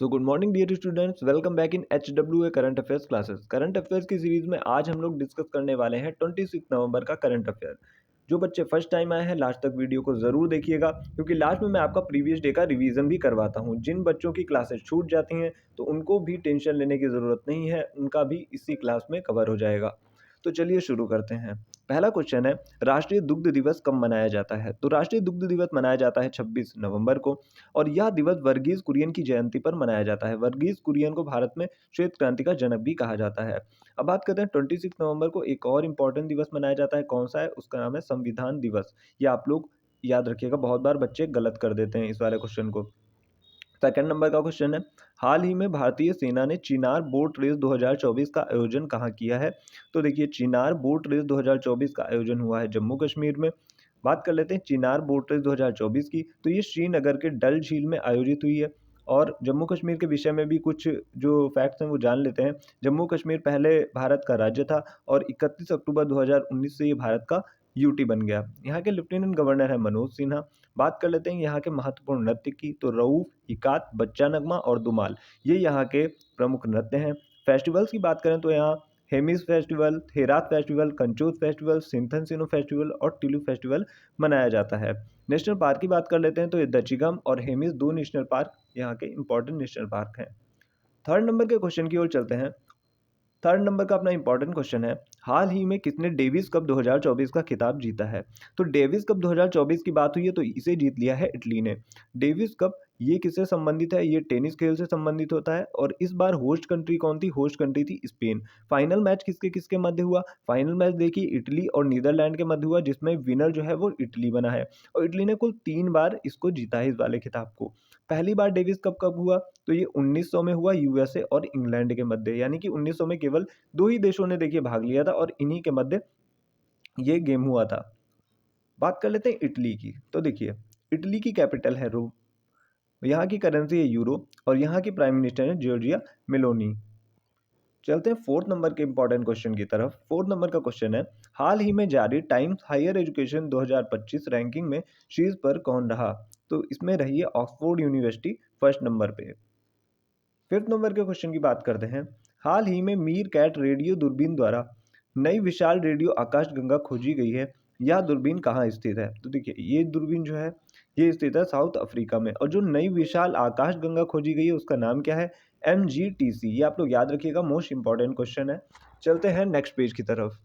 So good morning dear students, welcome back in HWA current affairs classes. Current affairs की series में आज हम लोग डिस्कस करने वाले हैं 26 नवंबर का करंट अफेयर। जो बच्चे फर्स्ट टाइम आए हैं लास्ट तक वीडियो को जरूर देखिएगा, क्योंकि लास्ट में मैं आपका प्रीवियस डे का रिवीजन भी करवाता हूं। जिन बच्चों की क्लासेस छूट जाती हैं तो उनको भी टेंशन लेने की ज़रूरत नहीं है, उनका भी इसी क्लास में कवर हो जाएगा। तो चलिए शुरू करते हैं। पहला क्वेश्चन है, राष्ट्रीय दुग्ध दिवस कब मनाया जाता है? तो राष्ट्रीय दुग्ध दिवस मनाया जाता है 26 नवंबर को, और यह दिवस वर्गीज कुरियन की जयंती पर मनाया जाता है। वर्गीज कुरियन को भारत में श्वेत क्रांति का जनक भी कहा जाता है। अब बात करते हैं 26 नवंबर को एक और इम्पॉर्टेंट दिवस मनाया जाता है। कौन सा है? उसका नाम है संविधान दिवस। ये आप लोग याद रखिएगा, बहुत बार बच्चे गलत कर देते हैं इस वाले क्वेश्चन को। सेकंड नंबर का क्वेश्चन है, हाल ही में भारतीय सेना ने चिनार बोट रेस 2024 का आयोजन कहाँ किया है? तो देखिए, चिनार बोट रेस 2024 का आयोजन हुआ है जम्मू कश्मीर में। बात कर लेते हैं चिनार बोट रेस 2024 की, तो ये श्रीनगर के डल झील में आयोजित हुई है। और जम्मू कश्मीर के विषय में भी कुछ जो फैक्ट्स हैं वो जान लेते हैं। जम्मू कश्मीर पहले भारत का राज्य था और 31 अक्टूबर 2019 से ये भारत का यूटी बन गया। यहाँ के लेफ्टिनेंट गवर्नर है मनोज सिन्हा। बात कर लेते हैं यहाँ के महत्वपूर्ण नृत्य की, तो रऊफ, हिकात, बच्चा नगमा और दुमाल, ये यहाँ के प्रमुख नृत्य हैं। फेस्टिवल्स की बात करें तो यहाँ हेमिस फेस्टिवल, थेरात फेस्टिवल, कंचोज फेस्टिवल, सिंथन सिनो फेस्टिवल और टिलू फेस्टिवल मनाया जाता है। नेशनल पार्क की बात कर लेते हैं तो ये दचिगम और हेमिस दो नेशनल पार्क यहाँ के इंपॉर्टेंट नेशनल पार्क हैं। थर्ड नंबर के क्वेश्चन की ओर चलते हैं। थर्ड नंबर का अपना इंपॉर्टेंट क्वेश्चन है, हाल ही में किसने डेविस कप 2024 का खिताब जीता है? तो डेविस कप 2024 की बात हुई है तो इसे जीत लिया है इटली ने। डेविस कप ये किससे संबंधित है? ये टेनिस खेल से संबंधित होता है। और इस बार होस्ट कंट्री कौन थी? होस्ट कंट्री थी स्पेन। फाइनल मैच किसके किसके मध्य हुआ? फाइनल मैच देखिए इटली और नीदरलैंड के मध्य हुआ, जिसमें विनर जो है वो इटली बना है। और इटली ने कुल 3 बार इसको जीता है, इस वाले खिताब को। पहली बार डेविस कप कब हुआ? तो ये 1900 में हुआ, यूएसए और इंग्लैंड के मध्य। यानी कि 1900 में केवल दो ही देशों ने देखिए भाग लिया था और इन्हीं के मध्य ये गेम हुआ था। बात कर लेते हैं इटली की। तो देखिए, इटली की कैपिटल है रोम, यहाँ की करेंसी है यूरो और यहाँ की प्राइम मिनिस्टर है जॉर्जिया मेलोनी। चलते हैं फोर्थ नंबर के इंपॉर्टेंट क्वेश्चन की तरफ। फोर्थ नंबर का क्वेश्चन है, हाल ही में जारी टाइम्स हायर एजुकेशन 2025 रैंकिंग में शीर्ष पर कौन रहा? तो इसमें रही है ऑक्सफोर्ड यूनिवर्सिटी फर्स्ट नंबर पे। फिफ्थ नंबर के क्वेश्चन की बात करते हैं, हाल ही में मीर कैट रेडियो दूरबीन द्वारा नई विशाल रेडियो आकाशगंगा खोजी गई है। यह दूरबीन कहाँ स्थित है? तो देखिए, ये दूरबीन जो है ये स्थित है साउथ अफ्रीका में। और जो नई विशाल आकाशगंगा खोजी गई है उसका नाम क्या है? MGTC। ये आप लोग याद रखिएगा, मोस्ट इंपॉर्टेंट क्वेश्चन है। चलते हैं नेक्स्ट पेज की तरफ।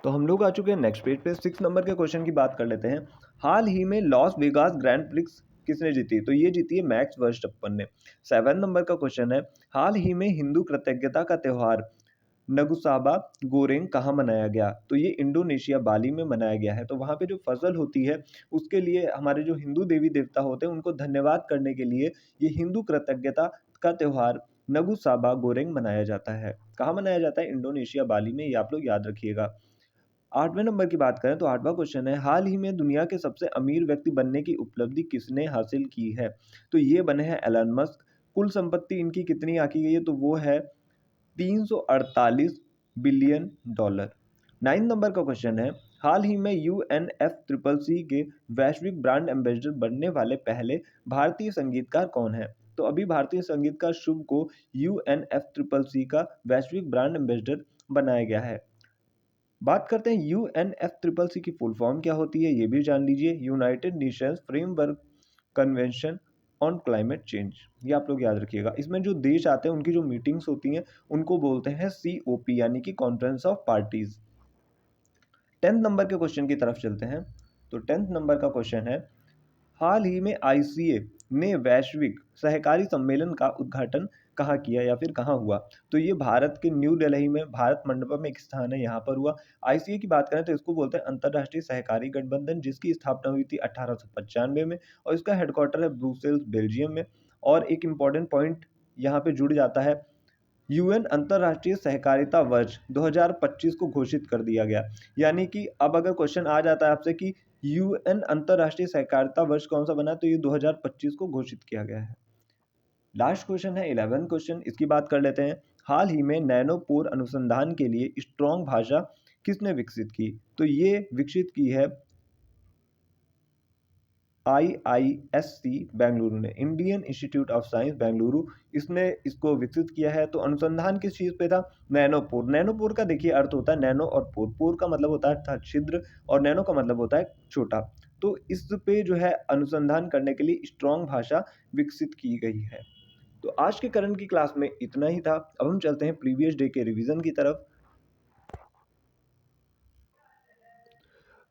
तो हम लोग आ चुके हैं नेक्स्ट पेज पे। 6 नंबर के क्वेश्चन की बात कर लेते हैं। हाल ही में लॉस वेगास ग्रैंड प्रिक्स किसने जीती? तो ये जीती है मैक्स वर्स्टप्पन ने। 7 नंबर का क्वेश्चन है, हाल ही में हिंदू कृतज्ञता का त्योहार नगुसाबा गोरेंग कहाँ मनाया गया? तो ये इंडोनेशिया बाली में मनाया गया है। तो वहाँ पे जो फसल होती है उसके लिए हमारे जो हिंदू देवी देवता होते हैं उनको धन्यवाद करने के लिए ये हिंदू कृतज्ञता का त्योहार नगुसाबा गोरेंग मनाया जाता है। कहाँ मनाया जाता है? इंडोनेशिया बाली में। ये आप लोग याद रखिएगा। 8वें नंबर की बात करें तो 8वां क्वेश्चन है, हाल ही में दुनिया के सबसे अमीर व्यक्ति बनने की उपलब्धि किसने हासिल की है? तो ये बने हैं एलन मस्क। कुल संपत्ति इनकी कितनी आकी गई है? तो वो है 348 बिलियन डॉलर। 9 नंबर का क्वेश्चन है, हाल ही में UNFCCC के वैश्विक ब्रांड एम्बेसडर बनने वाले पहले भारतीय संगीतकार कौन है? तो अभी भारतीय संगीतकार शुभ को UNFCCC का वैश्विक ब्रांड एम्बेसडर बनाया गया है। बात करते हैं UNFCCC की फुल फॉर्म क्या होती है, ये भी जान लीजिए। United Nations framework convention on climate change. ये आप लोग याद रखिएगा। इसमें जो देश आते हैं उनकी जो मीटिंग्स होती हैं उनको बोलते हैं COP, यानी कि conference of parties. 10th number के क्वेश्चन की तरफ चलते हैं। तो 10th नंबर का क्वेश्चन है, हाल ही में ICA ने वैश्विक सहकारी सम्मेलन का उद्घाटन कहाँ किया या फिर कहाँ हुआ? तो ये भारत के न्यू दिल्ली में भारत मंडपम एक स्थान है, यहाँ पर हुआ। ICA की बात करें तो इसको बोलते हैं अंतर्राष्ट्रीय सहकारी गठबंधन, जिसकी स्थापना हुई थी 1895 में और इसका हेडक्वार्टर है ब्रुसेल्स बेल्जियम में। और एक इम्पॉर्टेंट पॉइंट यहाँ पे जुड़ जाता है, UN अंतर्राष्ट्रीय सहकारिता वर्ष 2025 को घोषित कर दिया गया। यानी कि अब अगर क्वेश्चन आ जाता है आपसे कि UN अंतर्राष्ट्रीय सहकारिता वर्ष कौन सा बना, तो ये 2025 को घोषित किया गया है। लास्ट क्वेश्चन है 11th क्वेश्चन, इसकी बात कर लेते हैं। हाल ही में नैनोपोर अनुसंधान के लिए स्ट्रॉन्ग भाषा किसने विकसित की? तो ये विकसित की है IISC बेंगलुरु ने, Indian institute of science Bengaluru, इसने इसको विकसित किया है। तो अनुसंधान किस चीज़ पे था? नैनोपोर। नैनोपोर का देखिए अर्थ होता है नैनो और पोर। पोर का मतलब होता है छिद्र और नैनो का मतलब होता है छोटा। तो इस पे जो है अनुसंधान करने के लिए स्ट्रॉन्ग भाषा विकसित की गई है। तो आज के करंट की क्लास में इतना ही था। अब हम चलते हैं प्रीवियस डे के रिवीजन की तरफ।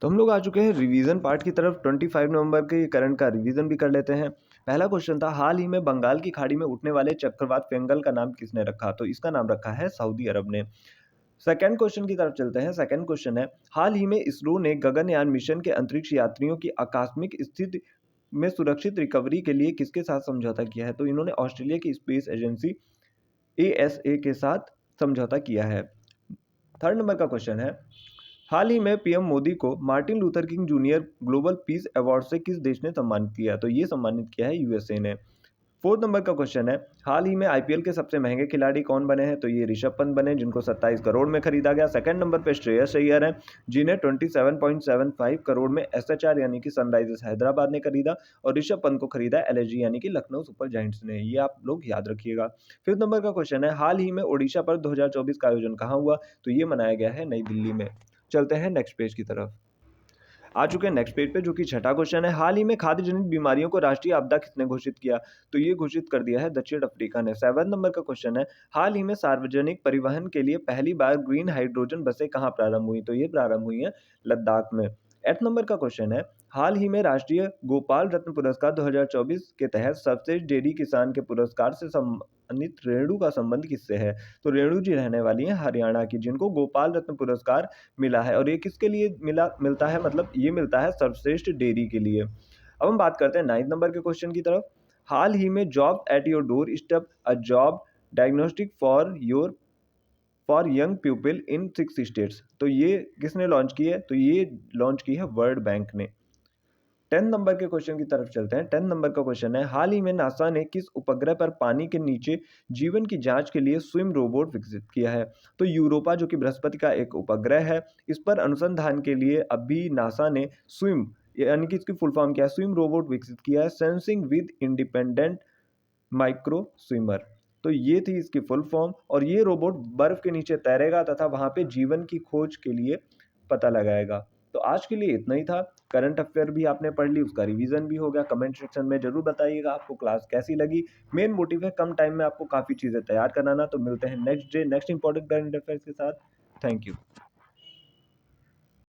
तो हम लोग आ चुके हैं रिवीजन पार्ट की तरफ। 25 नवंबर के करंट का रिवीजन भी कर लेते हैं। पहला क्वेश्चन था, हाल ही में बंगाल की खाड़ी में उठने वाले चक्रवात फेंगल का नाम किसने रखा? तो इसका नाम रखा है सऊदी अरब ने। सेकंड क्वेश्चन की तरफ चलते हैं। सेकंड क्वेश्चन है, हाल ही में इसरो ने गगनयान मिशन के अंतरिक्ष यात्रियों की आकस्मिक स्थिति में सुरक्षित रिकवरी के लिए किसके साथ समझौता किया है? तो इन्होंने ऑस्ट्रेलिया की स्पेस एजेंसी ASA के साथ समझौता किया है। थर्ड नंबर का क्वेश्चन है, हाल ही में पीएम मोदी को Martin Luther king junior global peace award से किस देश ने सम्मानित किया? तो ये सम्मानित किया है यूएसए ने। फोर्थ नंबर का क्वेश्चन है, हाल ही में आईपीएल के सबसे महंगे खिलाड़ी कौन बने हैं? तो ये ऋषभ पंत बने, जिनको 27 करोड़ में खरीदा गया। सेकंड नंबर पे श्रेयस अय्यर हैं, जिन्हें 27.75 करोड़ में एसएचआर यानी कि सनराइजर्स हैदराबाद ने खरीदा, और ऋषभ पंत को खरीदा एलएसजी यानी कि लखनऊ सुपर जायंट्स ने। ये आप लोग याद रखिएगा। फिफ्थ नंबर का क्वेश्चन है, हाल ही में ओडिशा पर 2024 का आयोजन कहाँ हुआ? तो ये मनाया गया है नई दिल्ली में। चलते हैं नेक्स्ट पेज की तरफ। आ चुके हैं नेक्स्ट पेज पे, जो कि छठा क्वेश्चन है, हाल ही में खाद्य जनित बीमारियों को राष्ट्रीय आपदा किसने घोषित किया? तो ये घोषित कर दिया है दक्षिण अफ्रीका ने। 7 नंबर का क्वेश्चन है, हाल ही में सार्वजनिक परिवहन के लिए पहली बार ग्रीन हाइड्रोजन बसें कहाँ प्रारंभ हुई? तो ये प्रारंभ हुई हैं लद्दाख में। 8 नंबर का क्वेश्चन है, हाल ही में राष्ट्रीय गोपाल रत्न पुरस्कार 2024 के तहत सर्वश्रेष्ठ डेयरी किसान के पुरस्कार से सम्मानित रेणु का संबंध किससे है? तो रेणु जी रहने वाली हैं हरियाणा की, जिनको गोपाल रत्न पुरस्कार मिला है। और ये किसके लिए मिलता है? मतलब ये मिलता है सर्वश्रेष्ठ डेयरी के लिए। अब हम बात करते हैं 9 नंबर के क्वेश्चन की तरफ। हाल ही में job at your door step a job diagnostic for young people in 6 states. तो ये किसने लॉन्च की है? तो ये लॉन्च की है वर्ल्ड बैंक ने। 10 नंबर के क्वेश्चन की तरफ चलते हैं। 10 नंबर का क्वेश्चन है, हाल ही में नासा ने किस उपग्रह पर पानी के नीचे जीवन की जांच के लिए स्विम रोबोट विकसित किया है? तो यूरोपा, जो कि बृहस्पति का एक उपग्रह है, इस पर अनुसंधान के लिए अभी नासा ने स्विम यानी कि इसकी फुल फॉर्म क्या है, स्विम रोबोट विकसित किया है, sensing with independent micro swimmer. तो ये थी इसकी फुल फॉर्म, और ये रोबोट बर्फ के नीचे तैरेगा तथा वहां पे जीवन की खोज के लिए पता लगाएगा। तो आज के लिए इतना ही था। करंट अफेयर भी आपने पढ़ ली, उसका रिवीजन भी हो गया। कमेंट सेक्शन में जरूर बताइएगा आपको क्लास कैसी लगी। मेन मोटिव है कम टाइम में आपको काफ़ी चीज़ें तैयार कराना। तो मिलते हैं next day next important current affairs के साथ। Thank you.